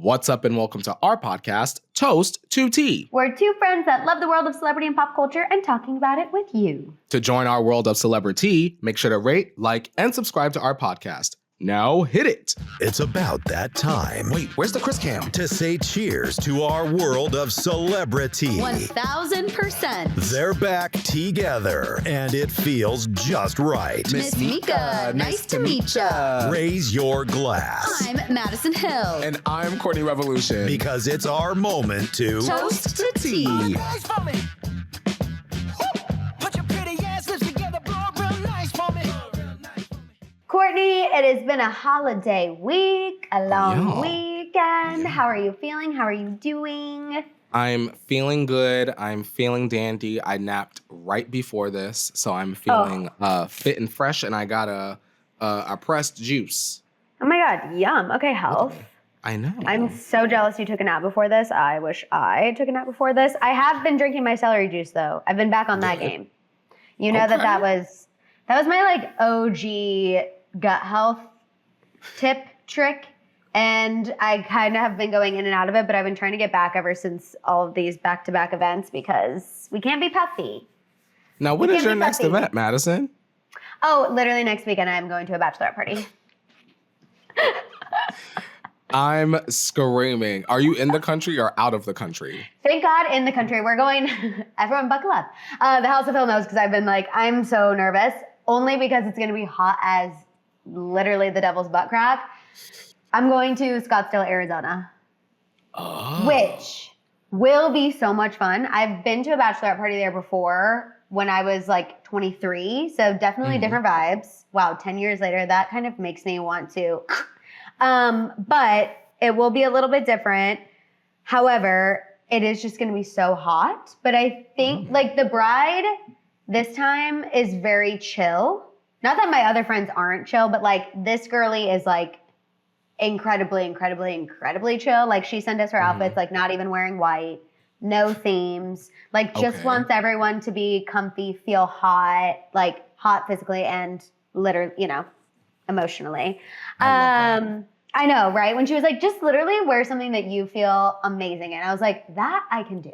What's up and welcome to our podcast, Toast to Tea. We're two friends that love the world of celebrity and pop culture and talking about it with you. To join our world of celebrity, make sure to rate, like, and subscribe to our podcast. Now hit it. It's about that time. Wait, where's the Chris Cam? To say cheers to our world of celebrity. 1000%. They're back together, and it feels just right. Miss Mika, nice to meet ya. Raise your glass. I'm Maddison Hill. And I'm Courtney Revolution. Because it's our moment to Toast to tea. Courtney, it has been a holiday week, a long weekend. How are you feeling? How are you doing? I'm feeling good. I'm feeling dandy. I napped right before this, so I'm feeling fit and fresh, and I got a pressed juice. Oh my God, yum. Okay, health. I know. I'm so jealous you took a nap before this. I wish I took a nap before this. I have been drinking my celery juice, though. I've been back on that game. You know that was my like OG gut health trick, and I kind of have been going in and out of it, but I've been trying to get back ever since all of these back-to-back events because we can't be puffy. Now, what is your next event, Maddison? Oh, literally next weekend I'm going to a bachelorette party. I'm screaming. Are you in the country or out of the country? Thank God in the country. We're going, everyone buckle up. The House of Hill knows because I've been like, I'm so nervous, only because it's going to be hot as literally the devil's butt crack. I'm going to Scottsdale, Arizona, which will be so much fun. I've been to a bachelorette party there before when I was like 23, so definitely different vibes. Wow, 10 years later, that kind of makes me want to, but it will be a little bit different. However, it is just going to be so hot, but I think like the bride this time is very chill. Not that my other friends aren't chill, but like this girly is like incredibly chill. Like she sent us her outfits, like not even wearing white, no themes, like just wants everyone to be comfy, feel hot, like hot physically and literally, emotionally. I know, right? When she was like, just literally wear something that you feel amazing in. I was like, that I can do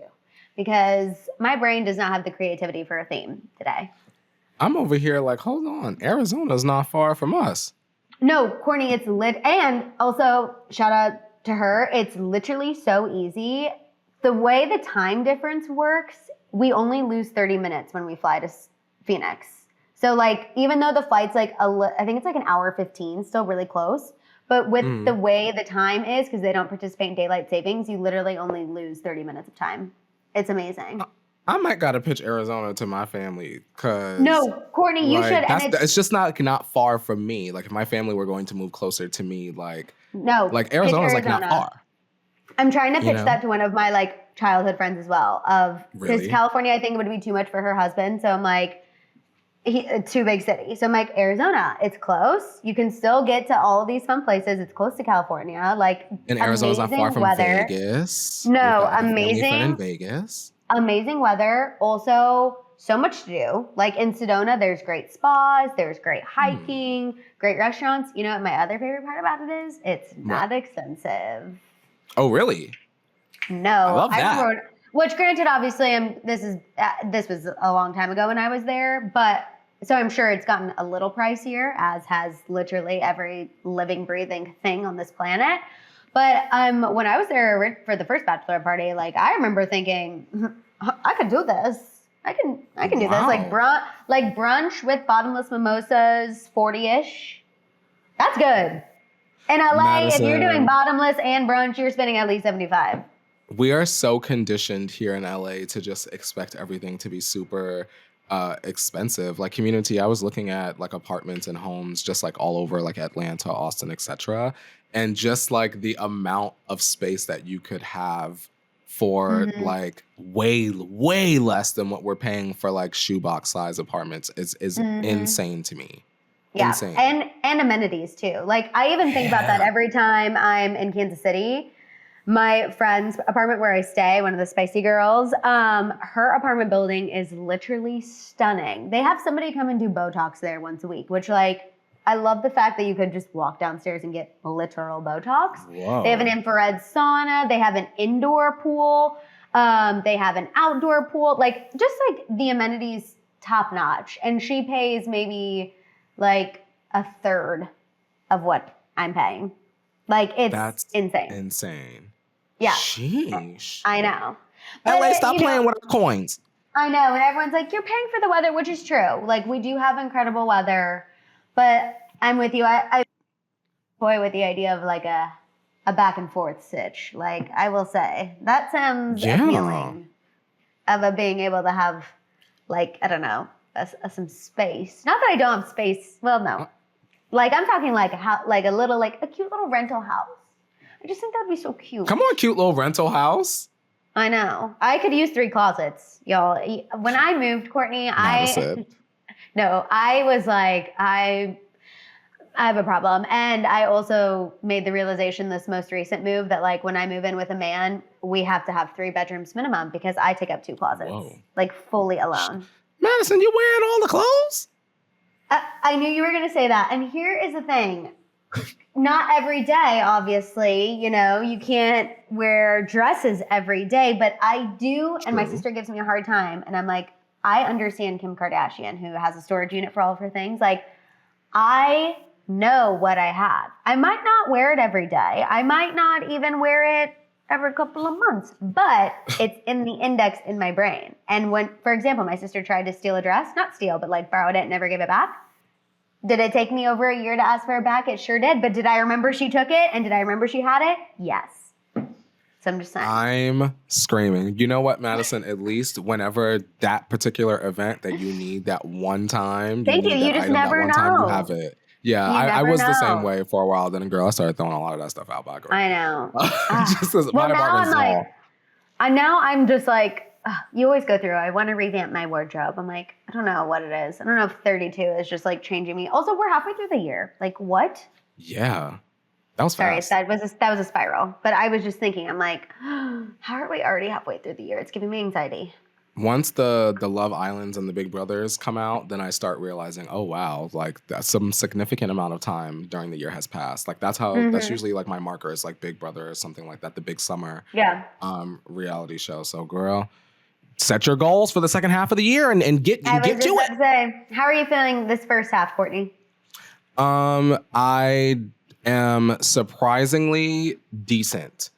because my brain does not have the creativity for a theme today. I'm over here like, hold on. Arizona's not far from us. No, Courtney, it's lit. And also, shout out to her, it's literally so easy. The way the time difference works, we only lose 30 minutes when we fly to Phoenix. So like, even though the flight's like, I think it's like an hour 15, still really close. But with the way the time is, because they don't participate in daylight savings, you literally only lose 30 minutes of time. It's amazing. I might gotta pitch Arizona to my family because no, Courtney, you should. And it's just not far from me. Like if my family were going to move closer to me, like Arizona's like not far. I'm trying to pitch that to one of my like childhood friends as well. Because California, I think it would be too much for her husband. So I'm like, too big city. So I'm like, Arizona, it's close. You can still get to all of these fun places. It's close to California. Like, and Arizona's not far from Vegas. No, amazing. In Vegas. Amazing weather. Also, so much to do. Like in Sedona, there's great spas. There's great hiking, great restaurants. You know what my other favorite part about it is? It's not expensive. Oh, really? No. I love that. Which granted, obviously, this was a long time ago when I was there, but so I'm sure it's gotten a little pricier, as has literally every living, breathing thing on this planet. But when I was there for the first bachelor party, like I remember thinking, I could do this. I can do this. Like brunch with bottomless mimosas, 40-ish. That's good. In LA, Maddison, if you're doing bottomless and brunch, you're spending at least $75. We are so conditioned here in LA to just expect everything to be super expensive. Like community, I was looking at like apartments and homes just like all over like Atlanta, Austin, etc. And just like the amount of space that you could have for like way less than what we're paying for like shoebox size apartments is insane to me. Yeah, insane. And amenities too. Like I even think about that every time I'm in Kansas City. My friend's apartment where I stay, one of the spicy girls, her apartment building is literally stunning. They have somebody come and do Botox there once a week, which like I love the fact that you could just walk downstairs and get literal Botox. Whoa. They have an infrared sauna. They have an indoor pool. They have an outdoor pool. Like, just like the amenities, top notch. And she pays maybe like a third of what I'm paying. Like, it's insane. Insane. Yeah. Sheesh. I know. LA, stop playing with our coins. I know. And everyone's like, you're paying for the weather, which is true. Like, we do have incredible weather. But I'm with you. I toy with the idea of like a back and forth sitch. Like, I will say that sounds appealing of being able to have, like, I don't know, some space. Not that I don't have space. Well, no. Like, I'm talking like a cute little rental house. I just think that'd be so cute. Come on, cute little rental house. I know. I could use 3 closets, y'all. When I moved, Courtney, I was like, I have a problem. And I also made the realization this most recent move that, like, when I move in with a man, we have to have 3 bedrooms minimum because I take up 2 closets, like, fully alone. Maddison, you wearing all the clothes? I knew you were going to say that. And here is the thing. Not every day, obviously. You know, you can't wear dresses every day, but I do. And my sister gives me a hard time. And I'm like, I understand Kim Kardashian, who has a storage unit for all of her things. Like, I know what I have. I might not wear it every day. I might not even wear it every couple of months, but it's in the index in my brain. And when, for example, my sister tried to steal a dress, not steal, but like borrowed it and never gave it back. Did it take me over a year to ask for it back? It sure did. But did I remember she took it? And did I remember she had it? Yes. So I'm just saying. I'm screaming. You know what, Maddison? At least whenever that particular event that you need that one time, Thank you. You just never know. Time you have it. Yeah, I was the same way for a while. Then, girl, I started throwing a lot of that stuff out back. I know. Just as my apartment's small. Now I'm just like, you always go through, I want to revamp my wardrobe. I'm like, I don't know what it is. I don't know if 32 is just like changing me. Also, we're halfway through the year. Like, what? Yeah. That was fast. Sorry, that was a spiral. But I was just thinking, I'm like, how are we already halfway through the year? It's giving me anxiety. Once the Love Islands and the Big Brothers come out, then I start realizing, oh, wow, like that's some significant amount of time during the year has passed. Like that's how, that's usually like my markers, like Big Brother or something like that, the big summer reality show. So, girl, set your goals for the second half of the year and get to it. Say, how are you feeling this first half, Courtney? I am surprisingly decent.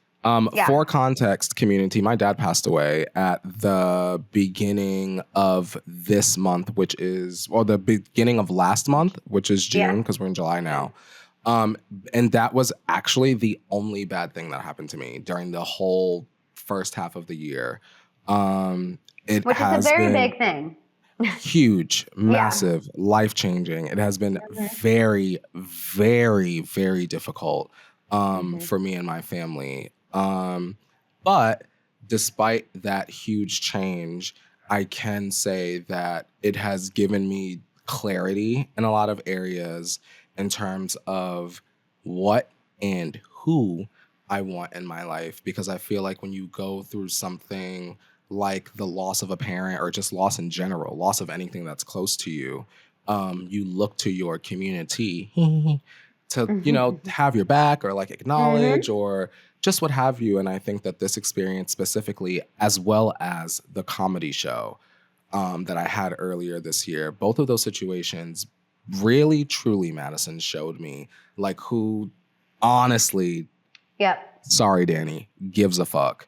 For context, community, my dad passed away at the beginning of this month, which is, well, the beginning of last month, which is June, because we're in July now. And that was actually the only bad thing that happened to me during the whole first half of the year. Which is a very big thing. Huge, massive, life-changing. It has been very, very, very difficult for me and my family. But despite that huge change, I can say that it has given me clarity in a lot of areas in terms of what and who I want in my life. Because I feel like when you go through something like the loss of a parent or just loss in general, loss of anything that's close to you, you look to your community to, you know, have your back or like acknowledge or just what have you. And I think that this experience specifically, as well as the comedy show that I had earlier this year, both of those situations really, truly, Maddison, showed me like who honestly, sorry, Danny, gives a fuck.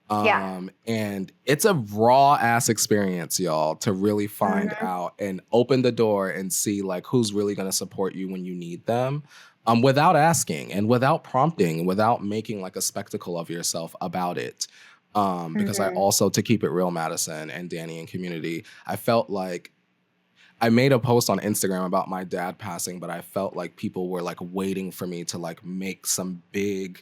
And it's a raw ass experience, y'all, to really find out and open the door and see like who's really going to support you when you need them. Without asking and without prompting, without making like a spectacle of yourself about it. Because I also, to keep it real, Maddison and Danny and community, I felt like I made a post on Instagram about my dad passing, but I felt like people were like waiting for me to like make some big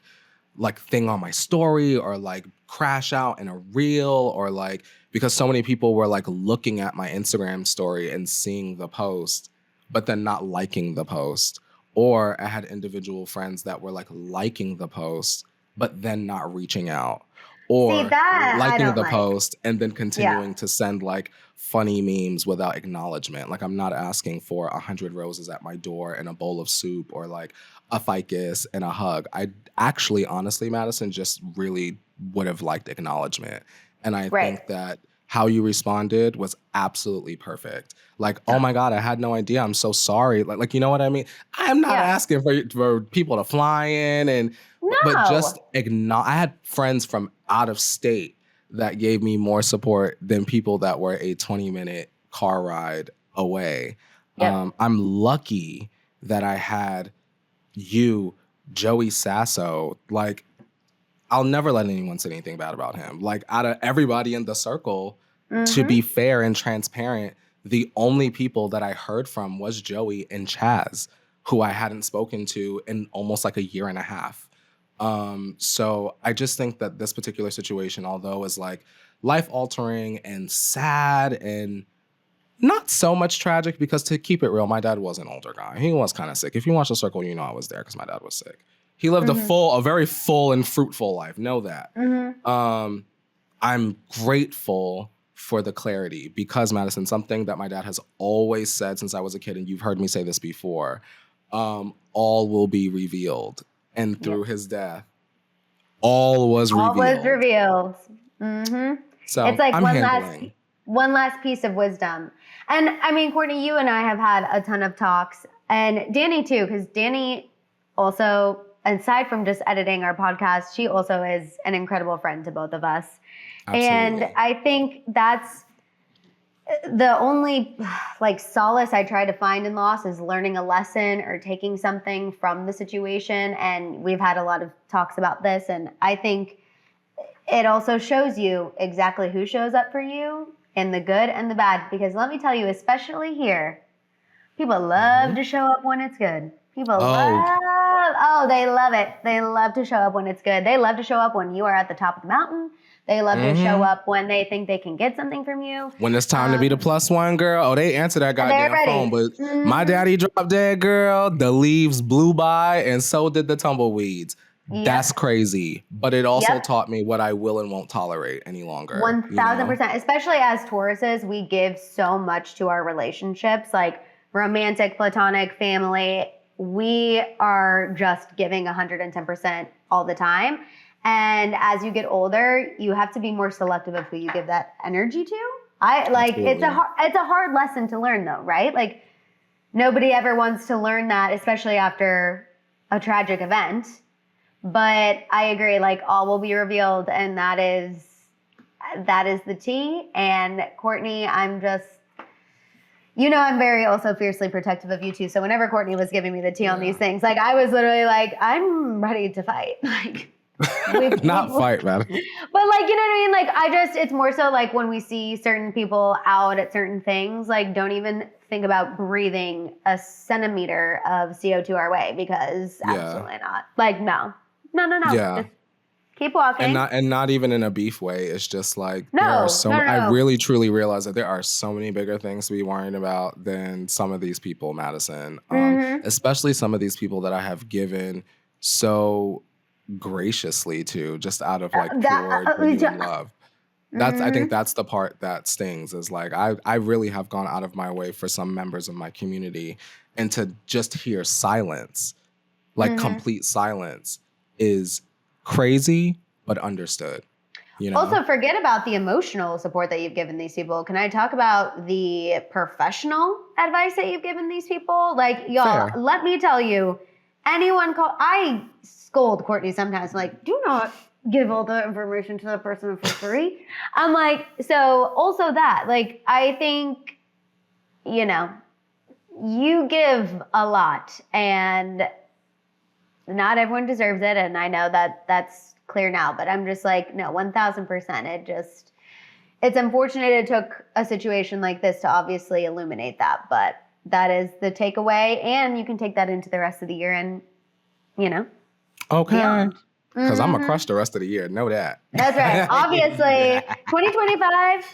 like thing on my story or like crash out in a reel or like, because so many people were like looking at my Instagram story and seeing the post, but then not liking the post. Or I had individual friends that were like liking the post, but then not reaching out. or that I liking don't the like. post and then continuing to send like funny memes without acknowledgement. Like I'm not asking for 100 roses at my door and a bowl of soup or like a ficus and a hug. I actually, honestly, Maddison, just really would have liked acknowledgement. And I Right. think that how you responded was absolutely perfect. Like, oh my God, I had no idea. I'm so sorry. Like you know what I mean? I'm not asking for people to fly in but just acknowledge. I had friends from out of state that gave me more support than people that were a 20-minute car ride away. Yep. I'm lucky that I had you, Joey Sasso. Like, I'll never let anyone say anything bad about him. Like, out of everybody in the circle, to be fair and transparent, the only people that I heard from was Joey and Chaz, who I hadn't spoken to in almost like a year and a half. So I just think that this particular situation, although is like life-altering and sad and not so much tragic, because to keep it real, my dad was an older guy. He was kind of sick. If you watch The Circle, you know I was there because my dad was sick. He lived a very full and fruitful life. Know that. I'm grateful for the clarity because, Maddison, something that my dad has always said since I was a kid, and you've heard me say this before, all will be revealed. And through his death, all was revealed. All was revealed. So it's like I'm one last piece of wisdom. And I mean, Courtney, you and I have had a ton of talks, and Danny too, because Danny also, aside from just editing our podcast, she also is an incredible friend to both of us. Absolutely. And I think that's the only like solace I try to find in loss is learning a lesson or taking something from the situation. And we've had a lot of talks about this. And I think it also shows you exactly who shows up for you in the good and the bad. Because let me tell you, especially here, people love to show up when it's good. People they love it. They love to show up when it's good. They love to show up when you are at the top of the mountain. They love to show up when they think they can get something from you. When it's time to be the plus one, girl, they answer that goddamn phone. But my daddy dropped dead, girl. The leaves blew by, and so did the tumbleweeds. Yep. That's crazy. But it also taught me what I will and won't tolerate any longer. 1,000%. Especially as Tauruses, we give so much to our relationships, like romantic, platonic, family. We are just giving 110% all the time. And as you get older, you have to be more selective of who you give that energy to. It's a hard lesson to learn though, right? Like nobody ever wants to learn that, especially after a tragic event. But I agree, like all will be revealed, and that is the tea. And Courtney, I'm just, I'm very also fiercely protective of you too. So whenever Courtney was giving me the tea on these things, like I was literally like, I'm ready to fight. Like not fight, man. But like, you know what I mean? Like it's more so like when we see certain people out at certain things, like don't even think about breathing a centimeter of CO2 our way because absolutely not. Like, no. Yeah. Just keep walking. And not even in a beef way. It's just like No. I really truly realize that there are so many bigger things to be worrying about than some of these people, Maddison. Especially some of these people that I have given so graciously to, just out of like pure genuine love. I think that's the part that stings, is like I really have gone out of my way for some members of my community, and to just hear silence, like complete silence, is crazy but understood. Also, forget about the emotional support that you've given these people. Can I talk about the professional advice that you've given these people? Like, y'all, let me tell you, I scold Courtney sometimes, like, do not give all the information to the person for free. I'm like, so also that, like, I think, you give a lot, and not everyone deserves it. And I know that that's clear now, but I'm just like, no, 1,000%. It's unfortunate it took a situation like this to obviously illuminate that, but that is the takeaway. And you can take that into the rest of the year and, okay. Because I'm going to crush the rest of the year. Know that. That's right. Obviously, 2025,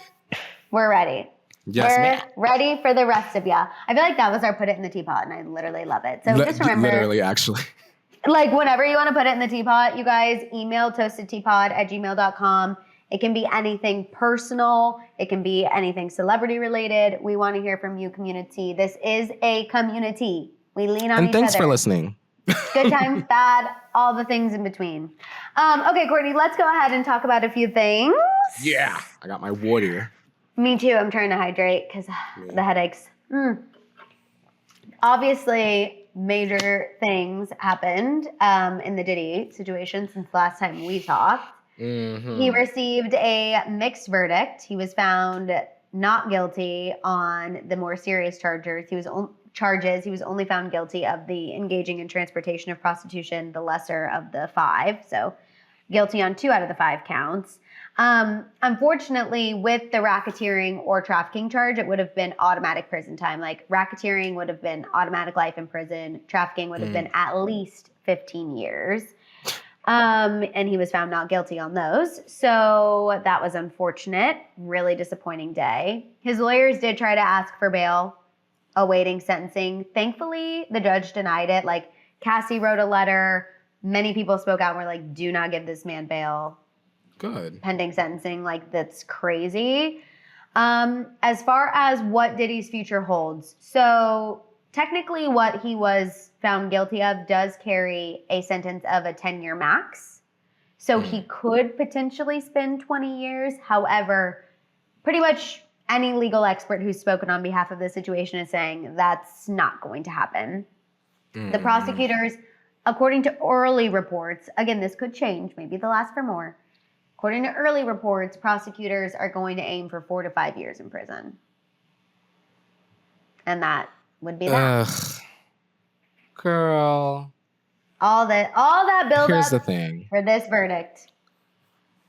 we're ready. Yes, we're ready for the rest of ya. I feel like that was our put it in the teapot, and I literally love it. So just remember. Literally, actually. Like, whenever you want to put it in the teapot, you guys email toastedteapot@gmail.com. It can be anything personal. It can be anything celebrity related. We want to hear from you, community. This is a community. We lean on each other. And thanks for listening. Good times, bad, all the things in between. Okay, Courtney, let's go ahead and talk about a few things. Yeah. I got my water. Me too. I'm trying to hydrate because the headaches. Obviously, major things happened in the Diddy situation since the last time we talked. Mm-hmm. He received a mixed verdict. He was found not guilty on the more serious charges. He was only found guilty of the engaging in transportation of prostitution, the lesser of the 5. So guilty on 2 out of the 5 counts. Unfortunately, with the racketeering or trafficking charge, it would have been automatic prison time. Like, racketeering would have been automatic life in prison. Trafficking would have been at least 15 years. And he was found not guilty on those. So that was unfortunate. Really disappointing day. His lawyers did try to ask for bail, awaiting sentencing. Thankfully, the judge denied it. Like, Cassie wrote a letter. Many people spoke out and were like, do not give this man bail. Good. Pending sentencing. Like, that's crazy. As far as what Diddy's future holds. So technically what he was found guilty of does carry a sentence of a 10-year max. So he could potentially spend 20 years. However, pretty much any legal expert who's spoken on behalf of the situation is saying that's not going to happen. The prosecutors, according to early reports, again, this could change. Maybe they'll ask for more. According to early reports, prosecutors are going to aim for 4 to 5 years in prison. And that would be that. Ugh. Girl. All that build Here's up the thing. for this verdict.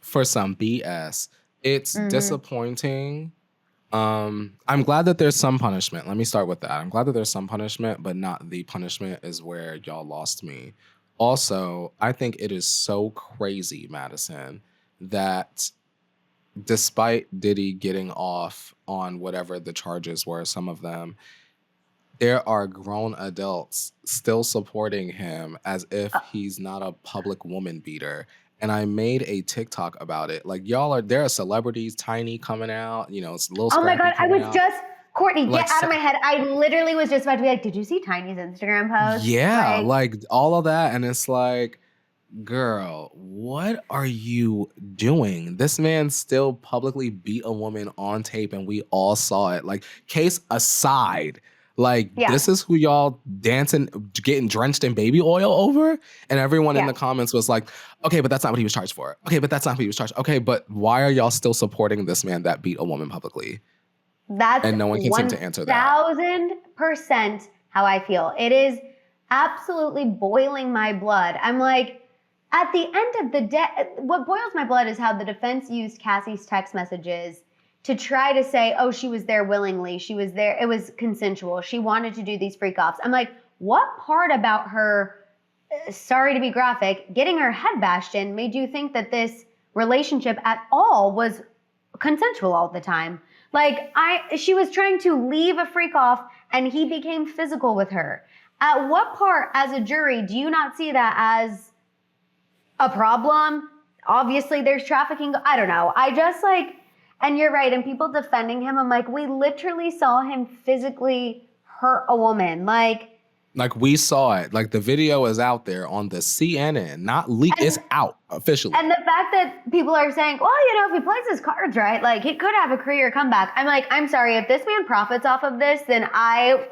For some BS. It's disappointing. I'm glad that there's some punishment. Let me start with that. I'm glad that there's some punishment, but not the punishment is where y'all lost me. Also, I think it is so crazy, Maddison, that despite Diddy getting off on whatever the charges were, some of them, there are grown adults still supporting him as if he's not a public woman beater. And I made a TikTok about it. Like, there are celebrities, Tiny coming out, it's Lil Oh my Scrappy God, I was coming out. just, Courtney, Like, get out of my head. I literally was just about to be like, did you see Tiny's Instagram post? Yeah, like all of that. And it's like, girl, what are you doing? This man still publicly beat a woman on tape and we all saw it. Like, case aside, like, this is who y'all dancing, getting drenched in baby oil over? And everyone in the comments was like, okay, but that's not what he was charged for. Okay, but that's not what he was charged. Okay, but why are y'all still supporting this man that beat a woman publicly? And no one can seem to answer that. 1,000% how I feel. It is absolutely boiling my blood. I'm like, at the end of the day, what boils my blood is how the defense used Cassie's text messages to try to say, oh, she was there willingly. She was there. It was consensual. She wanted to do these freak offs. I'm like, what part about her, sorry to be graphic, getting her head bashed in made you think that this relationship at all was consensual all the time? Like, she was trying to leave a freak off and he became physical with her. At what part as a jury do you not see that as a problem? Obviously there's trafficking. I don't know. I just like, and you're right. And people defending him, I'm like, we literally saw him physically hurt a woman. Like we saw it. Like, the video is out there on the CNN, not leaked. It's out officially. And the fact that people are saying, well, if he plays his cards right, like, he could have a career comeback. I'm like, I'm sorry, if this man profits off of this, then I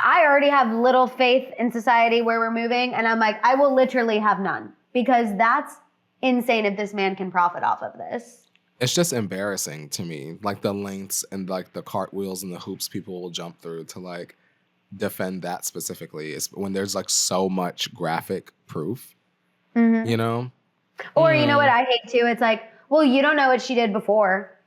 already have little faith in society where we're moving. And I'm like, I will literally have none, because that's insane if this man can profit off of this. It's just embarrassing to me, like the lengths and like the cartwheels and the hoops people will jump through to like defend that specifically. It's when there's like so much graphic proof, you know? Or you know what I hate too? It's like, well, you don't know what she did before.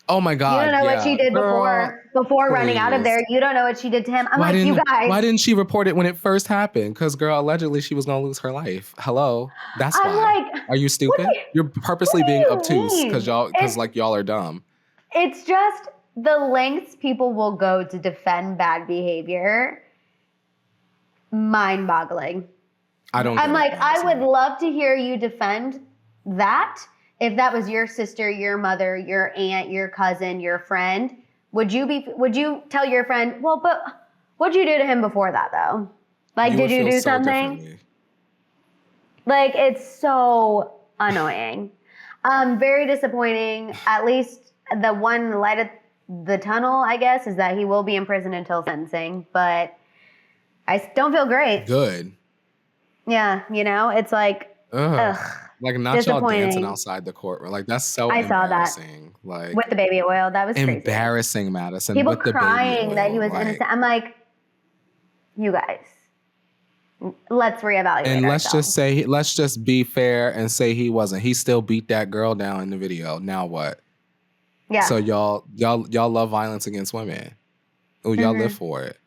Oh my God. You don't know what she did before running out of please. there. You don't know what she did to him. I'm like, you guys. Why didn't she report it when it first happened? Because, girl, allegedly she was going to lose her life. Hello. That's I'm why. like, are you stupid? You're purposely being obtuse because y'all are dumb. It's just the lengths people will go to defend bad behavior. Mind-boggling. I don't I'm get like, it, I would Maddison. love to hear you defend that. If that was your sister, your mother, your aunt, your cousin, your friend, would you tell your friend, well, but what'd you do to him before that though? Like, You did would you feel do so something? differently. Like, it's so annoying. Very disappointing. At least the one light at the tunnel, I guess, is that he will be in prison until sentencing, but I don't feel great. Good. Yeah, it's like, Ugh. ugh, Like, not y'all dancing disappointing. outside the courtroom. Like, that's so I saw that embarrassing. with Like, the baby oil. That was crazy. embarrassing, Madison, People with the baby crying that he oil. was Like, innocent. I'm like, you guys, let's reevaluate and ourselves. let's just be fair and say he wasn't. He still beat that girl down in the video. Now what? Yeah. So y'all love violence against women. Oh, y'all live for it.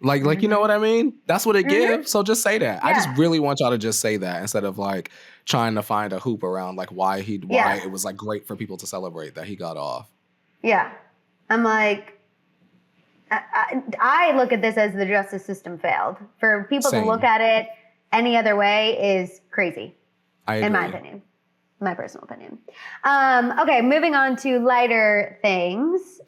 Like you know what I mean? That's what it gives. So just say that. I just Yeah. really want y'all to just say that instead of like trying to find a hoop around like why it was like great for people to celebrate that he got off. Yeah. I'm like, I look at this as the justice system failed. For people to look Same. at it any other way is crazy, I agree. in my opinion. My personal opinion. Okay, moving on to lighter things.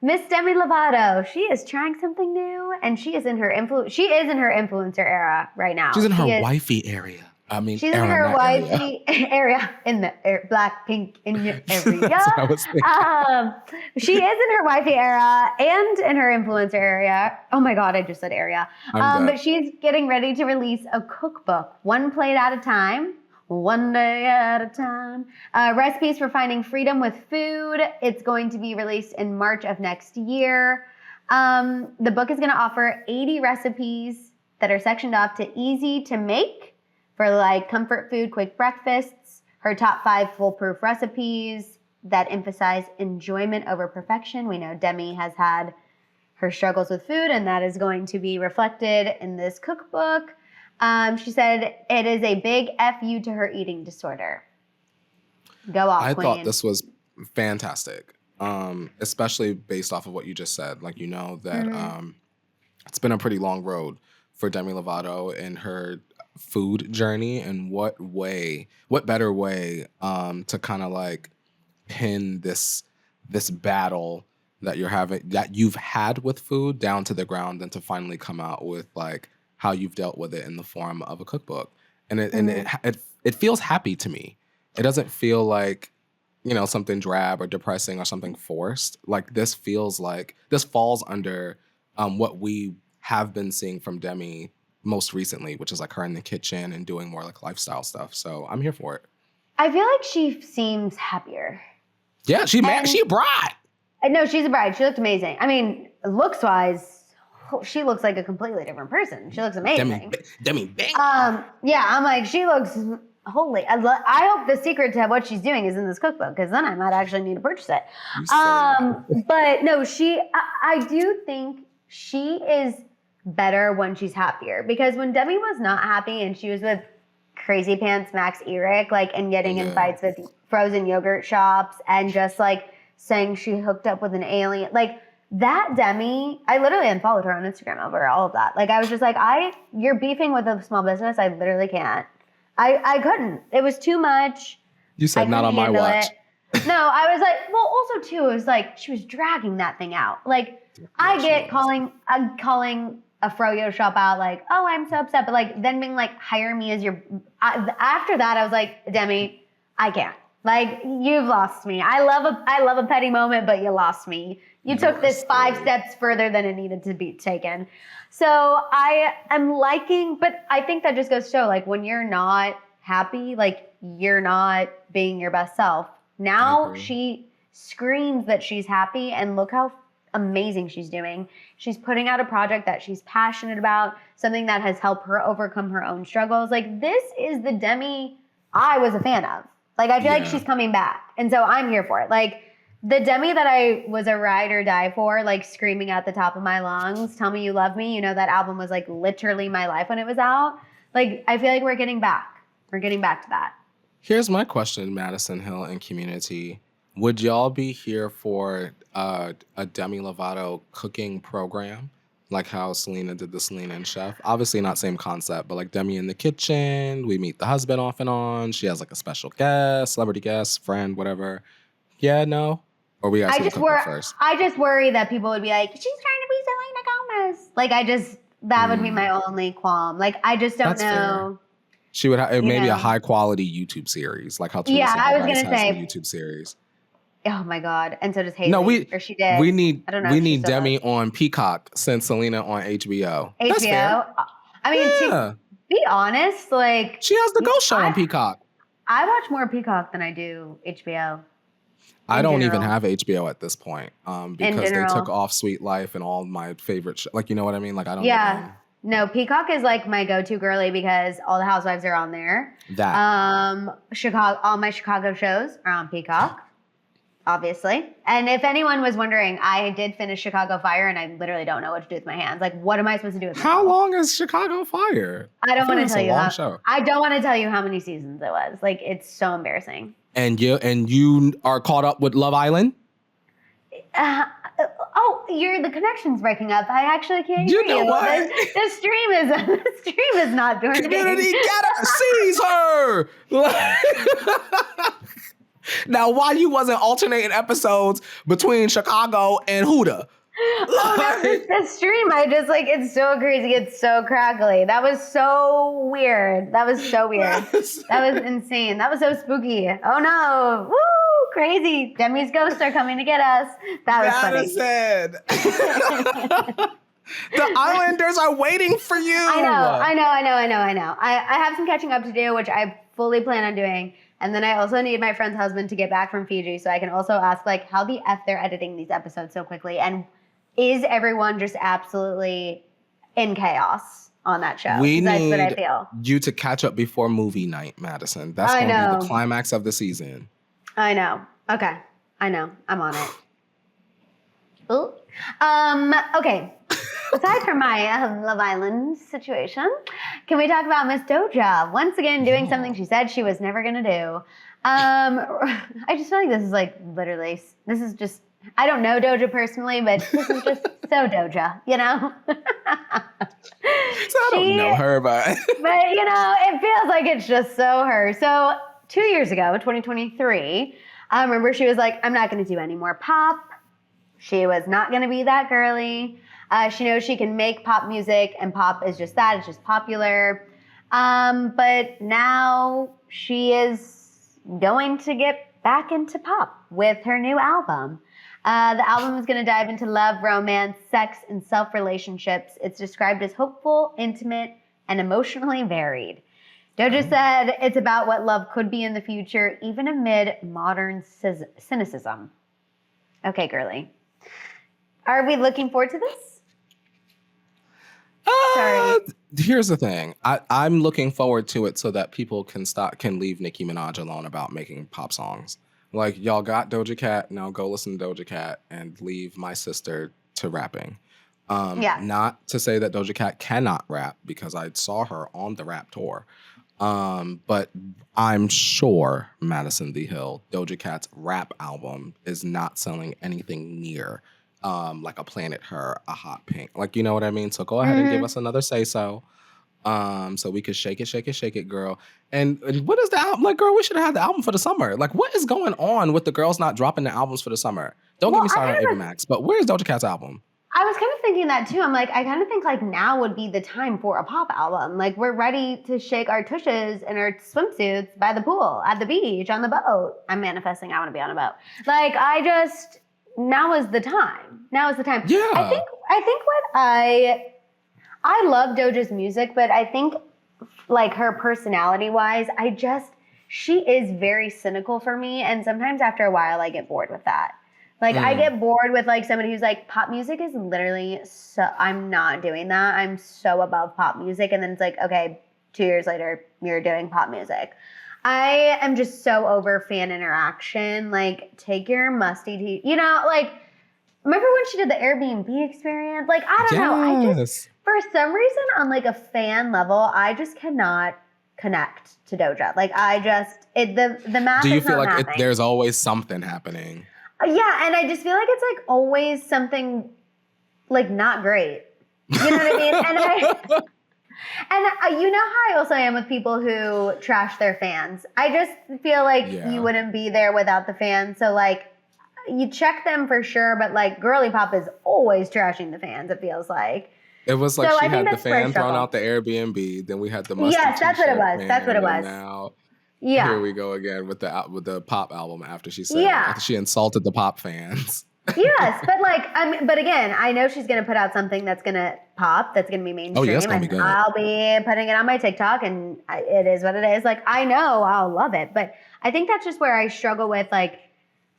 Miss Demi Lovato, she is trying something new, and she is in her influencer era right now. She's in her wifey area. I mean, She's in era, her not area. wifey area in the black, pink, in your area. That's what I was thinking. She is in her wifey era and in her influencer area. Oh my God, I just said area. I'm done. But she's getting ready to release a cookbook, one plate at a time, one day at a time. Recipes for finding freedom with food. It's going to be released in March of next year. The book is going to offer 80 recipes that are sectioned off to easy to make for like comfort food, quick breakfasts. Her top 5 foolproof recipes that emphasize enjoyment over perfection. We know Demi has had her struggles with food, and that is going to be reflected in this cookbook. She said it is a big FU to her eating disorder. Go off, I queen. thought this was fantastic, especially based off of what you just said. Like, you know, that it's been a pretty long road for Demi Lovato in her food journey, and what better way to kind of like pin this battle that you've had with food down to the ground than to finally come out with like how you've dealt with it in the form of a cookbook. And it feels happy to me. It doesn't feel like, you know, something drab or depressing or something forced. Like this falls under what we have been seeing from Demi most recently, which is like her in the kitchen and doing more like lifestyle stuff. So I'm here for it. I feel like she seems happier. Yeah, she a bride. No, she's a bride. She looked amazing. I mean, looks-wise, she looks like a completely different person. She looks amazing. Demi Bang. Yeah, I'm like, she looks holy. I hope the secret to what she's doing is in this cookbook, because then I might actually need to purchase it. But no, I do think she is better when she's happier, because when Demi was not happy and she was with Crazy Pants Max Eric, like, and getting in fights with frozen yogurt shops and just like saying she hooked up with an alien, like that Demi, I literally unfollowed her on Instagram over all of that. Like I was just like, you're beefing with a small business. I literally can't. I couldn't. It was too much. You said not on my watch. No, I was like, well, also too, it was like she was dragging that thing out. Like I get calling a froyo shop out, like, oh, I'm so upset, but like then being like, hire me as your. After that, I was like, Demi, I can't. Like you've lost me. I love a petty moment, but you lost me. You took this 5 steps further than it needed to be taken. So I am liking, but I think that just goes to show, like, when you're not happy, like, you're not being your best self. Now she screams that she's happy, and look how amazing she's doing. She's putting out a project that she's passionate about, something that has helped her overcome her own struggles. Like, this is the Demi I was a fan of. Like, I feel like she's coming back. And so I'm here for it. Like, the Demi that I was a ride or die for, like screaming at the top of my lungs, Tell Me You Love Me, you know, that album was like literally my life when it was out. Like, I feel like we're getting back. We're getting back to that. Here's my question, Maddison Hill and community. Would y'all be here for a Demi Lovato cooking program? Like how Selena did the Selena and Chef. Obviously not same concept, but like Demi in the kitchen. We meet the husband off and on. She has like a special guest, celebrity guest, friend, whatever. Yeah, no? Or we gotta see the cookbook first? I just worry that people would be like, she's trying to be Selena Gomez. Like, that would be my only qualm. Like, I just don't That's know. fair. She would have maybe know. a high quality YouTube series, like how Teresa I was Device gonna has say. the YouTube series. Oh my God. And so does Haley. No, or she did. we need I don't know if she need still Demi does. on Peacock since Selena on HBO. That's HBO. fair. I mean, Yeah. to be honest, like She has the Ghost Show on Peacock. I watch more Peacock than I do HBO. I don't general. even have HBO at this point because they took off Sweet Life and all my favorite like, you know what I mean? Like, I don't even... No, Peacock is like my go-to girly because all the housewives are on there. All my Chicago shows are on Peacock, obviously. And if anyone was wondering, I did finish Chicago Fire and I literally don't know what to do with my hands. Like, what am I supposed to do with How long is Chicago Fire? I don't want to tell you. I don't want to tell you how many seasons it was. Like, it's so embarrassing. And you are caught up with Love Island? The connection's breaking up. I actually can't You hear know you. what? The stream is not doing Community Getter sees her. Now, why you wasn't alternating episodes between Chicago and Huda? The stream. It's so crazy. It's so crackly. That was so weird. That was insane. That was so spooky. Oh no. Woo! Crazy. Demi's ghosts are coming to get us. That was Maddison. The Islanders are waiting for you. I know. I have some catching up to do, which I fully plan on doing. And then I also need my friend's husband to get back from Fiji so I can also ask, like, how the F they're editing these episodes so quickly. And is everyone just absolutely in chaos on that show? That's what I feel. You to catch up before movie night, Madison. That's going to be the climax of the season. I know. Okay. I know. I'm on it. Ooh. Okay. Aside from my Love Island situation, can we talk about Miss Doja once again doing something she said she was never going to do? I just feel like this is just, I don't know Doja personally, but this is just so Doja, you know? So I don't know her, but... But, you know, it feels like it's just so her. So 2 years ago, 2023, I remember she was like, I'm not going to do any more pop. She was not going to be that girly. She knows she can make pop music, and pop is just that. It's just popular. But now she is going to get back into pop with her new album. The album is going to dive into love, romance, sex, and self-relationships. It's described as hopeful, intimate, and emotionally varied. Doja said it's about what love could be in the future, even amid modern cynicism. Okay, girly. Are we looking forward to this? Sorry. Here's the thing. I'm looking forward to it so that people can leave Nicki Minaj alone about making pop songs. Like, y'all got Doja Cat, now go listen to Doja Cat and leave my sister to rapping. Not to say that Doja Cat cannot rap, because I saw her on the rap tour. But I'm sure, Maddison the Hill, Doja Cat's rap album is not selling anything near like a Planet Her, a Hot Pink. Like, you know what I mean? So go ahead and give us another say-so. So we could shake it, girl. And what is the album? Like, girl, we should have had the album for the summer. Like, what is going on with the girls not dropping the albums for the summer? Don't get me started on Ava Max, but where's Doja Cat's album? I was kind of thinking that too. I'm like, I kind of think like now would be the time for a pop album. Like, we're ready to shake our tushes and our swimsuits by the pool, at the beach, on the boat. I'm manifesting I want to be on a boat. Like, now is the time. Now is the time. Yeah. I think what I love Doja's music, but I think like her personality wise, she is very cynical for me. And sometimes after a while, I get bored with that. Like, I get bored with like somebody who's like, pop music is literally I'm not doing that. I'm so above pop music. And then it's like, okay, 2 years later, you're doing pop music. I am just so over fan interaction. Like, take your musty tea. You know, like, remember when she did the Airbnb experience? Like, I don't know. I just, for some reason, on like a fan level, I just cannot connect to Doja. Like, the math Do you is feel not like mathing. there's always something happening? Yeah, and I just feel like it's like always something like not great. You know what I mean? And you know how I also am with people who trash their fans. I just feel like you wouldn't be there without the fans. So like, you check them for sure, but like girly pop is always trashing the fans, it feels like. It was like So she I think had the that's where I fan thrown struggle. out the Airbnb. Then we had the musty Yes, that's what it t-shirt was. That's what it fan, and was. now Yeah. here we go again with the pop album after she said Yeah. after she insulted the pop fans. Yes, but like, but again, I know she's gonna put out something that's gonna pop, that's gonna be mainstream, Oh, yeah, it's gonna be good. I'll be putting it on my TikTok, and it is what it is. Like, I know I'll love it, but I think that's just where I struggle with like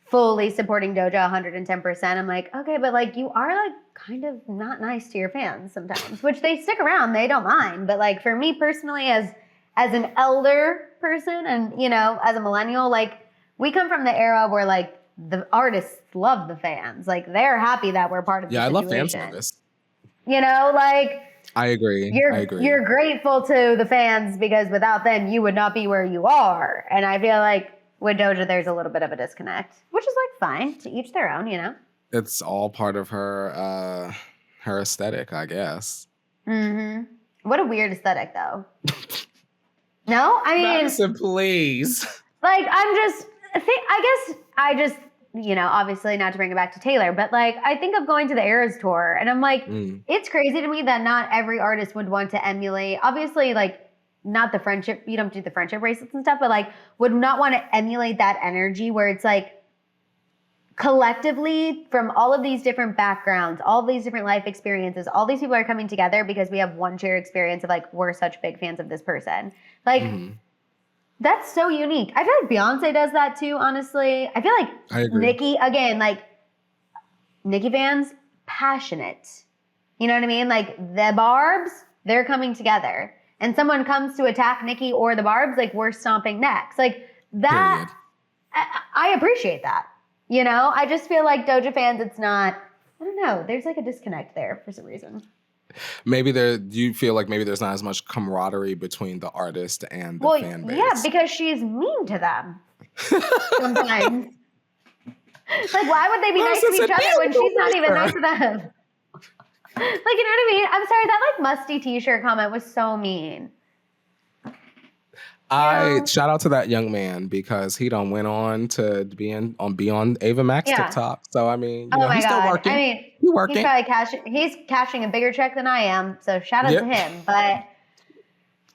fully supporting Doja 110%. I'm like, okay, but like you are like kind of not nice to your fans sometimes, which they stick around, they don't mind. But like for me personally, as an elder person, and you know, as a millennial, like we come from the era where like the artists love the fans. Like they're happy that we're part of the situation. I love fan service. You know, like I agree. You're grateful to the fans because without them, you would not be where you are. And I feel like with Doja, there's a little bit of a disconnect, which is like fine, to each their own, you know? It's all part of her aesthetic, I guess. Mm-hmm. What a weird aesthetic, though. No? I mean... Maddison, please. Like, I just, you know, obviously not to bring it back to Taylor, but like, I think of going to the Eras tour, and I'm like, it's crazy to me that not every artist would want to emulate, obviously, like, not the friendship, you don't do the friendship bracelets and stuff, but like would not want to emulate that energy where it's like collectively from all of these different backgrounds, all of these different life experiences, all these people are coming together because we have one shared experience of like, we're such big fans of this person. Like, that's so unique. I feel like Beyonce does that too, honestly. I feel like Nicki, again, like Nicki fans, passionate. You know what I mean? Like the Barbs, they're coming together. And someone comes to attack Nicki or the Barbs, like we're stomping necks. Like that, I appreciate that. You know, I just feel like Doja fans, it's not, I don't know, there's like a disconnect there for some reason. Maybe do you feel like maybe there's not as much camaraderie between the artist and the fan base? Yeah, because she's mean to them sometimes. Like, why would they be nice to each other when she's not even nice to them? Like, you know what I mean? I'm sorry, that like musty t-shirt comment was so mean. Shout out to that young man because he done went on to be on Ava Max TikTok. So I mean, you know, he's still working. I mean, he's working. He's probably cashing a bigger check than I am. So shout out to him. But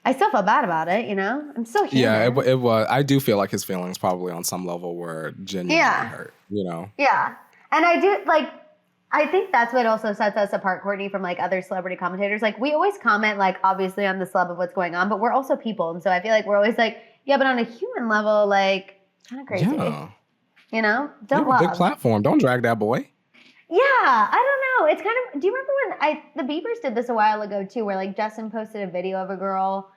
I still felt bad about it. You know, I'm still human. Yeah, it was. I do feel like his feelings probably on some level were genuinely hurt. You know. Yeah, and I do like. I think that's what also sets us apart, Courtney, from like other celebrity commentators. Like we always comment like obviously on the celeb of what's going on, but we're also people. And so I feel like we're always like, yeah, but on a human level, like kind of crazy. Yeah. You know? Don't love. Big platform. Don't drag that boy. Yeah. I don't know. It's kind of, do you remember when the Biebers did this a while ago too, where like Justin posted a video of a girl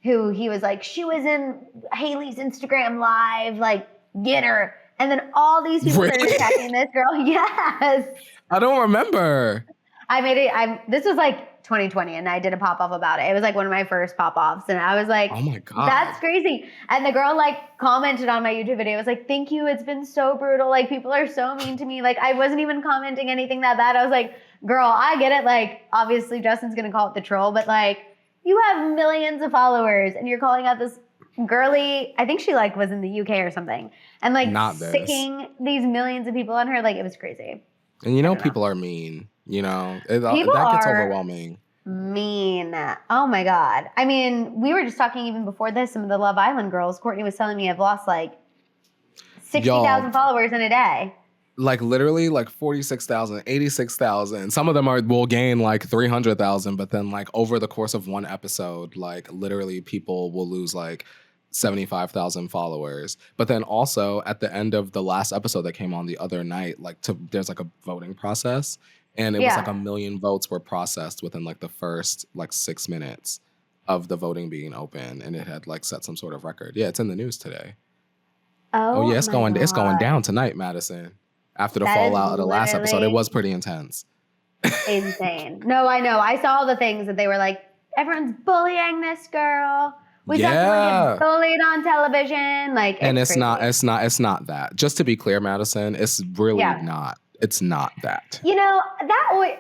who he was like, she was in Hailey's Instagram live, like get her. And then all these people started attacking this girl. Yes. I don't remember. This was like 2020 and I did a pop-off about it. It was like one of my first pop-offs and I was like, oh my God, that's crazy. And the girl like commented on my YouTube video. It was like, thank you. It's been so brutal. Like people are so mean to me. Like I wasn't even commenting anything that bad. I was like, girl, I get it. Like obviously Justin's going to call it the troll, but like you have millions of followers and you're calling out this girly, I think she like was in the UK or something. And like sicking these millions of people on her. Like it was crazy. And you know, people are mean, you know, that gets overwhelming. Mean. Oh my God. I mean, we were just talking even before this, some of the Love Island girls, Courtney was telling me I've lost like 60,000 followers in a day. Like literally like 46,000, 86,000. Some of them will gain like 300,000, but then like over the course of one episode, like literally people will lose like 75,000 followers. But then also at the end of the last episode that came on the other night, like there's like a voting process and it was like 1 million votes were processed within like the first like 6 minutes of the voting being open, and it had like set some sort of record. Yeah, it's in the news today. Oh yeah, it's going down tonight, Maddison. After the fallout of the last episode, it was pretty intense. Insane. No, I know. I saw all the things that they were like, everyone's bullying this girl. We definitely get bullied on television. Like, and it's not that. Just to be clear, Maddison, it's really not. It's not that. You know, that always,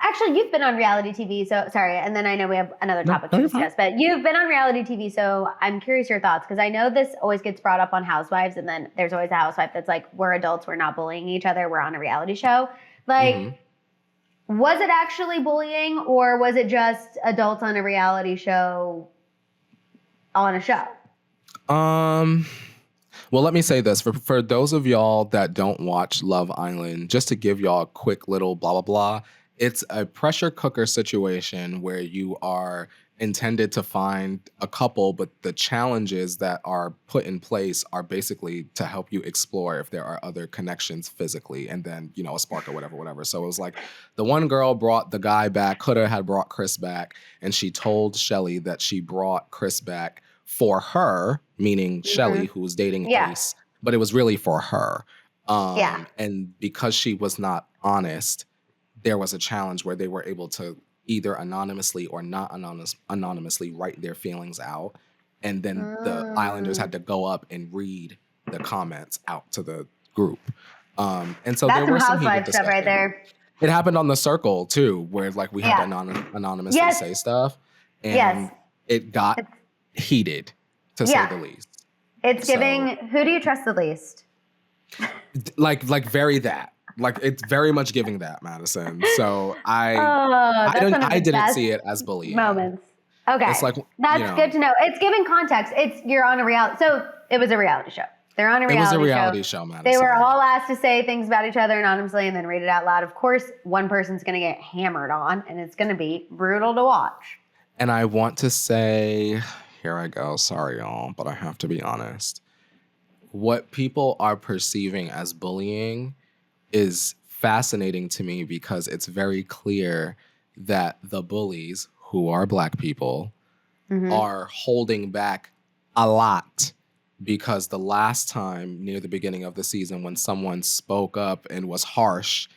Actually, you've been on reality TV, so sorry. And then I know we have another topic to you're fine. discuss, but you've been on reality TV, so I'm curious your thoughts because I know this always gets brought up on Housewives, and then there's always a housewife that's like, "We're adults, we're not bullying each other, we're on a reality show." Like, was it actually bullying, or was it just adults on a reality show on a show? Well, let me say this. For those of y'all that don't watch Love Island, just to give y'all a quick little blah, blah, blah, it's a pressure cooker situation where you are intended to find a couple, but the challenges that are put in place are basically to help you explore if there are other connections physically and then, a spark or whatever. So it was like the one girl brought the guy back, coulda had brought Chris back, and she told Shelly that she brought Chris back for her, meaning Shelly, who was dating Ace, but it was really for her. And because she was not honest, there was a challenge where they were able to either anonymously or not anonymously write their feelings out. And then the Islanders had to go up and read the comments out to the group. And so there were some heated stuff right there. It happened on The Circle too, where like we had to anonymously say stuff. And it got heated, to say the least. It's giving, who do you trust the least? Like very that. Like it's very much giving that, Maddison. So I didn't see it as bullying. Moments. Okay. It's like, that's good to know. It's giving context. You're on a reality. So it was a reality show. They're on a reality show. It was a reality show, Maddison. They were all asked to say things about each other anonymously and then read it out loud. Of course, one person's going to get hammered on and it's going to be brutal to watch. And I want to say, here I go. Sorry, y'all, but I have to be honest. What people are perceiving as bullying is fascinating to me because it's very clear that the bullies, who are Black people, are holding back a lot because the last time near the beginning of the season when someone spoke up and was harsh,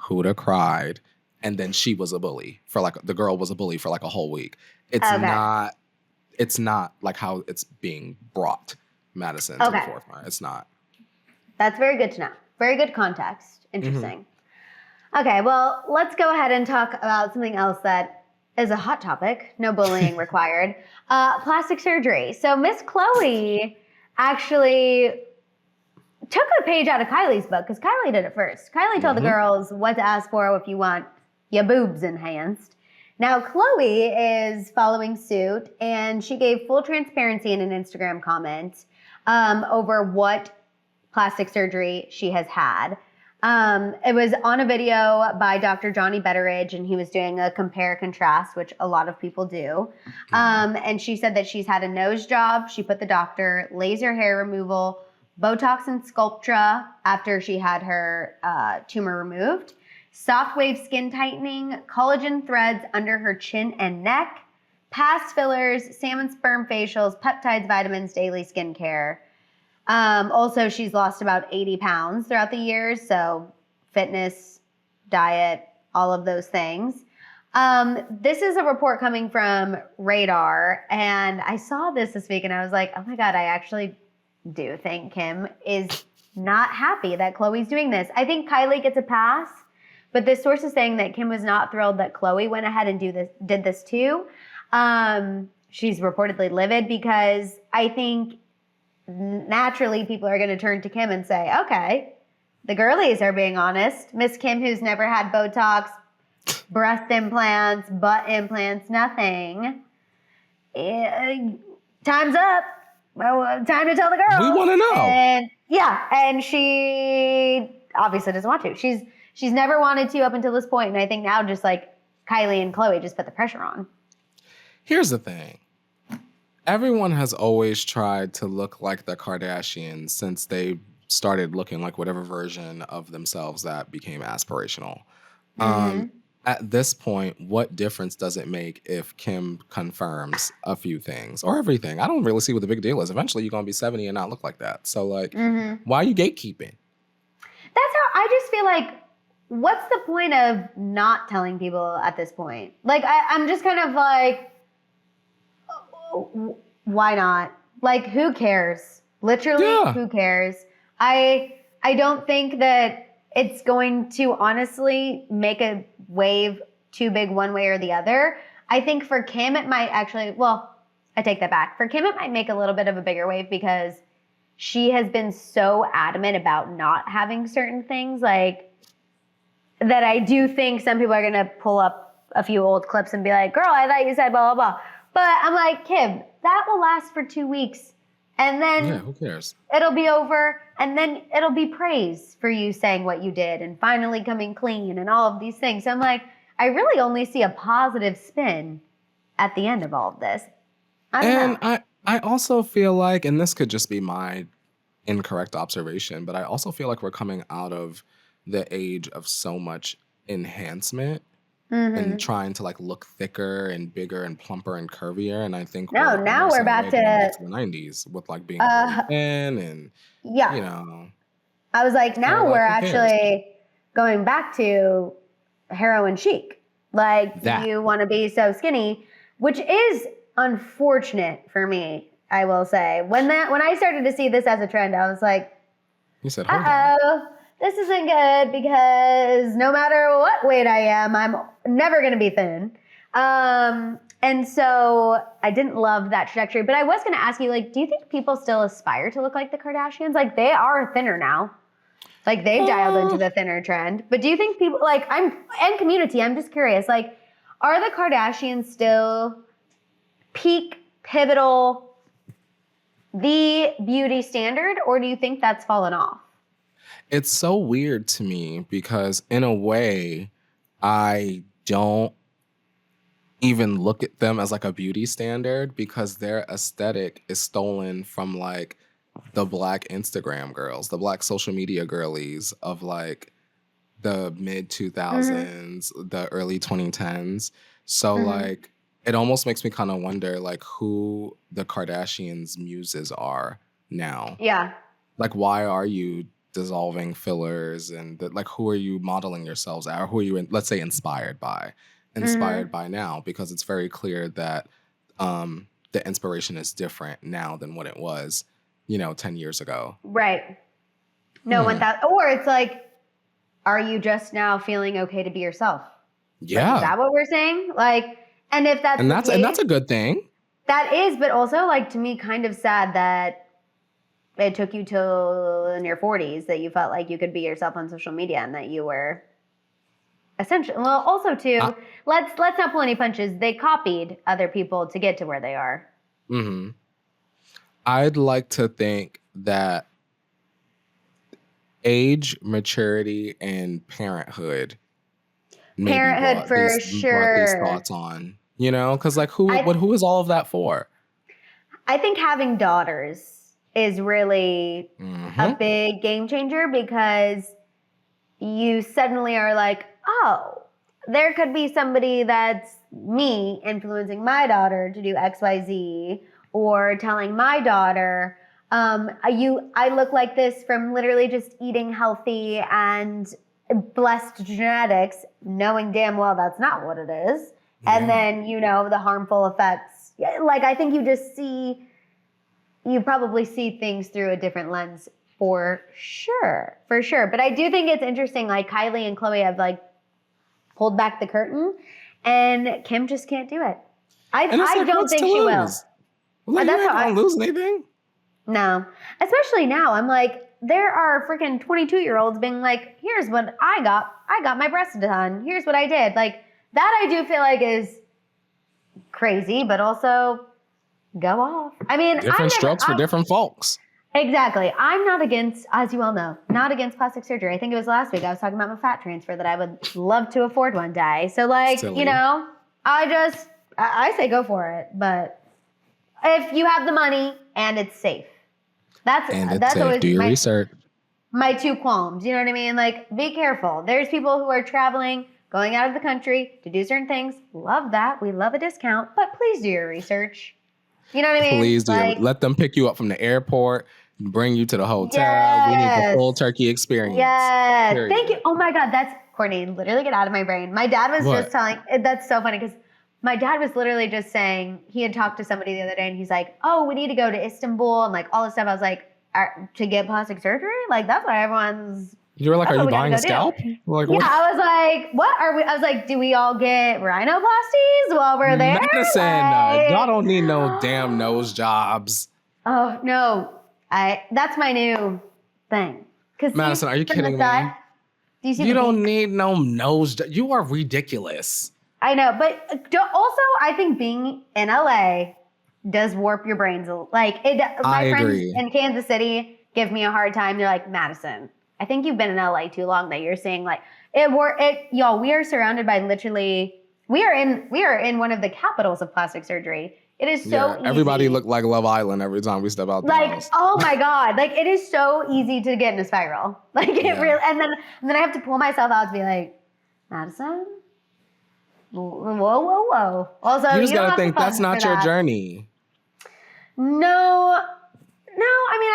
Huda cried, and then she was a bully the girl was a bully for like a whole week. It's not like how it's being brought, Maddison, to the forefront. It's not. That's very good to know. Very good context. Interesting. Okay, well, let's go ahead and talk about something else that is a hot topic. No bullying required. Plastic surgery. So Miss Khloe actually took a page out of Kylie's book because Kylie did it first. Kylie told the girls what to ask for if you want your boobs enhanced. Now, Khloe is following suit, and she gave full transparency in an Instagram comment over what plastic surgery she has had. It was on a video by Dr. Johnny Betteridge, and he was doing a compare contrast, which a lot of people do. And she said that she's had a nose job. She put the doctor, laser hair removal, Botox and Sculptra after she had her tumor removed, soft wave skin tightening, collagen threads under her chin and neck, past fillers, salmon sperm facials, peptides, vitamins, daily skincare. Also, she's lost about 80 pounds throughout the years. So fitness, diet, all of those things. This is a report coming from Radar. And I saw this week and I was like, oh my God, I actually do think Kim is not happy that Khloe's doing this. I think Kylie gets a pass, but this source is saying that Kim was not thrilled that Khloe went ahead and did this too. She's reportedly livid because I think naturally people are going to turn to Kim and say, okay, the girlies are being honest. Miss Kim, who's never had Botox, breast implants, butt implants, nothing. Time's up. Well, time to tell the girls. We want to know. And she obviously doesn't want to. She's never wanted to up until this point, and I think now just like Kylie and Khloe just put the pressure on. Here's the thing. Everyone has always tried to look like the Kardashians since they started looking like whatever version of themselves that became aspirational. At this point, what difference does it make if Kim confirms a few things or everything? I don't really see what the big deal is. Eventually, you're going to be 70 and not look like that. So, like, why are you gatekeeping? That's how I just feel like, what's the point of not telling people at this point? Like, I'm just kind of like, why not? Like, who cares? Literally, who cares? I don't think that it's going to honestly make a wave too big one way or the other. I think for Kim, it might actually, well, I take that back. For Kim, it might make a little bit of a bigger wave because she has been so adamant about not having certain things, like, that I do think some people are going to pull up a few old clips and be like, girl, I thought you said blah, blah, blah. But I'm like, Kim, that will last for 2 weeks. And then who cares? it'll be over. And then it'll be praise for you saying what you did and finally coming clean and all of these things. So I'm like, I really only see a positive spin at the end of all of this. I don't know. I also feel like, and this could just be my incorrect observation, but I also feel like we're coming out of the age of so much enhancement and trying to like look thicker and bigger and plumper and curvier. And I think No, now we're back going back to the 90s with like being really thin and, yeah. you know. I was like, now like, we're who cares? actually going back to heroin chic. Like, That. you want to be so skinny, which is unfortunate for me, I will say. When I started to see this as a trend, I was like, You said, hold on. uh-oh, this isn't good because no matter what weight I am, I'm never going to be thin. And so I didn't love that trajectory. But I was going to ask you, like, do you think people still aspire to look like the Kardashians? Like, they are thinner now. Like, they've dialed into the thinner trend. But do you think people, like, and community, I'm just curious, like, are the Kardashians still peak, pivotal, the beauty standard, or do you think that's fallen off? It's so weird to me because in a way, I don't even look at them as like a beauty standard because their aesthetic is stolen from like the Black Instagram girls, the Black social media girlies of like the mid 2000s, the early 2010s. So like it almost makes me kind of wonder like who the Kardashians' muses are now. Yeah. Like, why are you dissolving fillers and like who are you modeling yourselves at, or who are you let's say inspired by now, because it's very clear that the inspiration is different now than what it was 10 years ago. Right. No one thought, or it's like, are you just now feeling okay to be yourself? Yeah. Like, is that what we're saying? Like, and if that's and the that's case, and that's a good thing. that is, but also like to me kind of sad that it took you till in your 40s that you felt like you could be yourself on social media and that you were essentially, well, also too, let's not pull any punches. They copied other people to get to where they are. Mm-hmm. I'd like to think that age, maturity, and parenthood maybe brought For these sure. thoughts on, because like who is all of that for? I think having daughters is really a big game changer because you suddenly are like, oh, there could be somebody that's me influencing my daughter to do XYZ, or telling my daughter, I look like this from literally just eating healthy and blessed genetics, knowing damn well that's not what it is. Yeah. And then, the harmful effects. Like, I think you probably see things through a different lens for sure. But I do think it's interesting, like Kylie and Khloe have like pulled back the curtain and Kim just can't do it. I don't think she will. Like, that's you how ain't gonna lose anything. No, especially now. I'm like, there are freaking 22-year-olds being like, here's what I got. I got my breasts done. Here's what I did. Like, that I do feel like is crazy, but also go off. I mean, different strokes for different folks. Exactly. I'm not against, as you all know, not against plastic surgery. I think it was last week I was talking about my fat transfer that I would love to afford one day. So like, Silly. I say go for it. But if you have the money and it's safe, that's safe. Always do your research. My two qualms. You know what I mean? Like, be careful. There's people who are traveling, going out of the country to do certain things. Love that. We love a discount, but please do your research. You know what I mean? Please do. Like, let them pick you up from the airport, bring you to the hotel. Yes. We need the full turkey experience. Yes. Period. Thank you. Oh my God. That's Courtney. Literally get out of my brain. My dad was just telling, that's so funny because my dad was literally just saying, he had talked to somebody the other day and he's like, oh, we need to go to Istanbul and like all this stuff. I was like, to get plastic surgery? Like, that's what everyone's You were like, That's are what you we gotta buying a go do. scalp? Like, Yeah, what? I was like, what are we? I was like, do we all get rhinoplasties while we're there? Maddison, Like, y'all don't need no damn nose jobs. Oh no, that's my new thing. Madison, are you kidding me? Do you see You the don't pink? need no nose job. You are ridiculous. I know, but also I think being in LA does warp your brains. Like it. I My friends agree. in Kansas City give me a hard time. They're like, Madison, I think you've been in LA too long that you're seeing like y'all, we are surrounded by literally we are in one of the capitals of plastic surgery. It is so easy. Everybody look like Love Island every time we step out the Like, house. oh my God. Like it is so easy to get in a spiral. Like it really and then I have to pull myself out to be like, Madison? Whoa. Also, You just don't gotta have think to that's fuss not for your that. journey. No, I mean,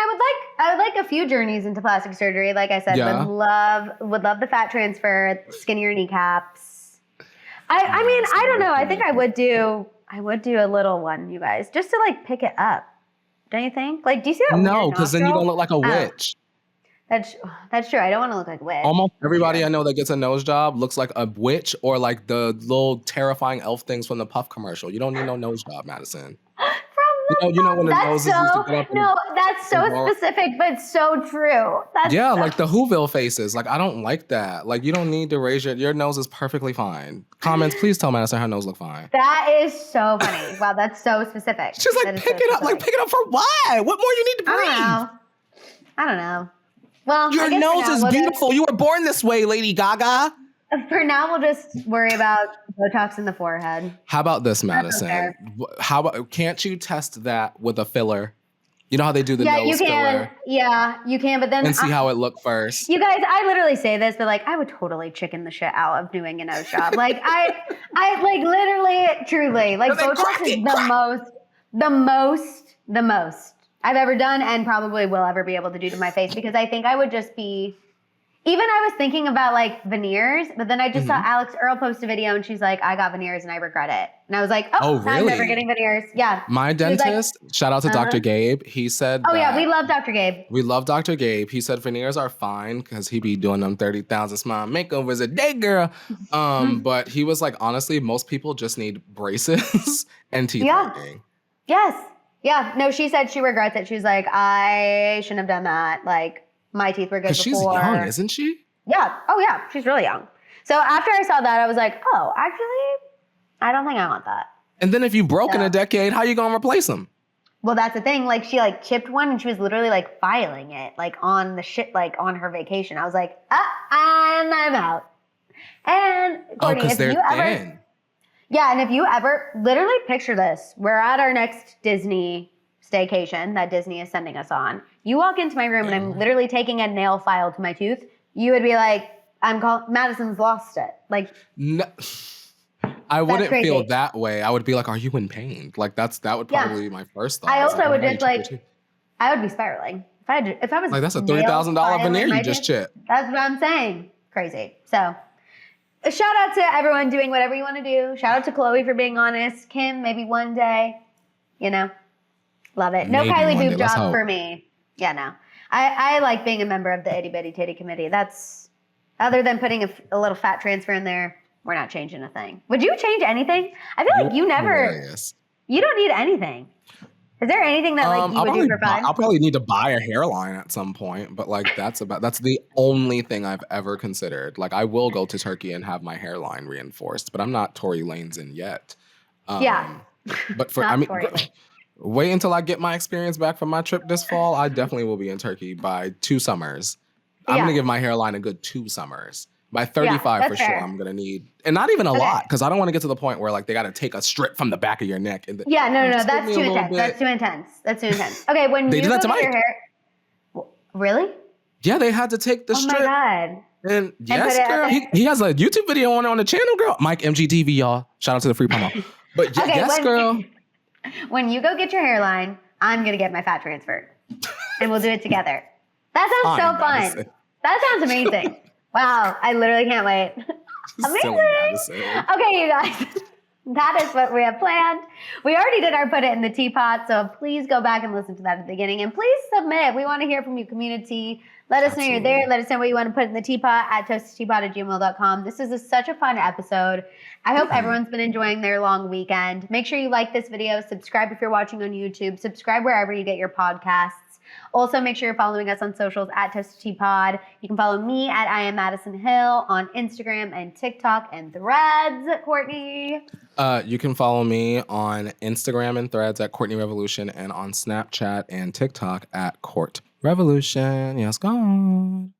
I would like a few journeys into plastic surgery. Like I said, Yeah. would love the fat transfer, skinnier kneecaps. I mean, I don't know. I think I would do a little one, you guys, just to like pick it up. Don't you think? Like, do you see that? No, weird because then you nostril? don't look like a Oh, witch. that's true. I don't want to look like a witch. Almost everybody I know that gets a nose job looks like a witch or like the little terrifying elf things from the Puff commercial. You don't need no nose job, Madison. You know when the That's noses used to get up that's so and go- specific, but so true. That's Yeah, so like the Whoville faces. Like, I don't like that. Like, you don't need to raise your nose is perfectly fine. Comments, please tell Madison her nose look fine. That is so funny. Wow, that's so specific. She's like, That is pick so it up. Like, specific. pick it up for what? What more you need to I breathe? don't know. Well, I Your guess for nose now is we'll beautiful. You were born this way, Lady Gaga. For now, we'll just worry about Botox in the forehead. How about this, Madison? fair. How about, can't you test that with a filler? You know how they do the Yeah, you nose can. filler? Yeah, you can. But then And see how it looked first. You guys, I literally say this, but like, I would totally chicken the shit out of doing a nose job. Like, I like literally, truly, like No, they Botox crack is it, the most I've ever done, and probably will ever be able to do to my face, because I think I would just be. Even I was thinking about like veneers, but then I just saw Alex Earl post a video and she's like, I got veneers and I regret it. And I was like, Oh, I'm never really? getting veneers. Yeah. My She was like, dentist, shout out to Dr. Gabe, he said oh yeah, that- we love Dr. Gabe. We love Dr. Gabe. He said veneers are fine because he be doing them 30,000 smile makeovers a day, girl. But he was like, honestly, most people just need braces and teeth working. Yes. Yeah. No, she said she regrets it. She was like, I shouldn't have done that. Like, my teeth were good Because before. she's young, isn't she? Yeah. Oh yeah. She's really young. So after I saw that, I was like, oh, actually, I don't think I want that. And then if you broke in a decade, how you gonna replace them? Well, that's the thing. Like, she like chipped one and she was literally like filing it like on the shit, like on her vacation. I was like, and I'm out. And Courtney, because if they're you ever, thin. yeah, and if you ever literally picture this, we're at our next Disney staycation that Disney is sending us on. You walk into my room and I'm literally taking a nail file to my tooth. You would be like, Madison's lost it. Like, No, I wouldn't crazy. feel that way. I would be like, are you in pain? Like that would probably be my first thought. I was also like, would "Oh, just you like, chipped your tooth." I would be spiraling. If I was Like, that's a nail $3,000 filing veneer my you just tooth, chipped. That's what I'm saying. Crazy. So, a shout out to everyone doing whatever you want to do. Shout out to Khloe for being honest. Kim, maybe one day. You know, love it. No Maybe Kylie one day. boob Let's job hope. for me. Yeah, no. I like being a member of the Itty Bitty Titty Committee. That's, other than putting a little fat transfer in there, we're not changing a thing. Would you change anything? I feel like you never, Hilarious. you don't need anything. Is there anything that like you would do for fun? I'll probably need to buy a hairline at some point, but like that's the only thing I've ever considered. Like I will go to Turkey and have my hairline reinforced, but I'm not Tory Lanez in yet. Yeah. But for Not Tory Lanez. wait until I get my experience back from my trip this fall. I definitely will be in Turkey by 2 summers. I'm Yeah. gonna give my hairline a good 2 summers. By 35 for that's sure, fair. I'm gonna need, and not even a lot, because I don't want to get to the point where like they got to take a strip from the back of your neck. And Yeah, no, just give that's me a too little intense. bit. That's too intense. That's too intense. Okay, when They you did go that to get your Mike. hair, really? Yeah, they had to take the Oh strip. my god. And yes, put it girl, at he has a YouTube video on the channel, girl. Mike MGTV, y'all. Shout out to the free promo. But Okay, yes, girl. When you go get your hairline, I'm gonna get my fat transferred, and we'll do it together. That sounds so fun. Madison. That sounds amazing. Wow, I literally can't wait. Silly Amazing. Madison. Okay, you guys. That is what we have planned. We already did our Put It in the Teapot, so please go back and listen to that at the beginning. And please submit. We want to hear from you, community. Let us know you're there. Let us know what you want to put in the teapot at toastedteapot@gmail.com. This is such a fun episode. I hope everyone's been enjoying their long weekend. Make sure you like this video. Subscribe if you're watching on YouTube. Subscribe wherever you get your podcasts. Also, make sure you're following us on socials at ToastedTeaPod. You can follow me at I am Maddison Hill on Instagram and TikTok and Threads. Courtney. You can follow me on Instagram and Threads at Courtney Revolution and on Snapchat and TikTok at Court Revolution. Yes, God.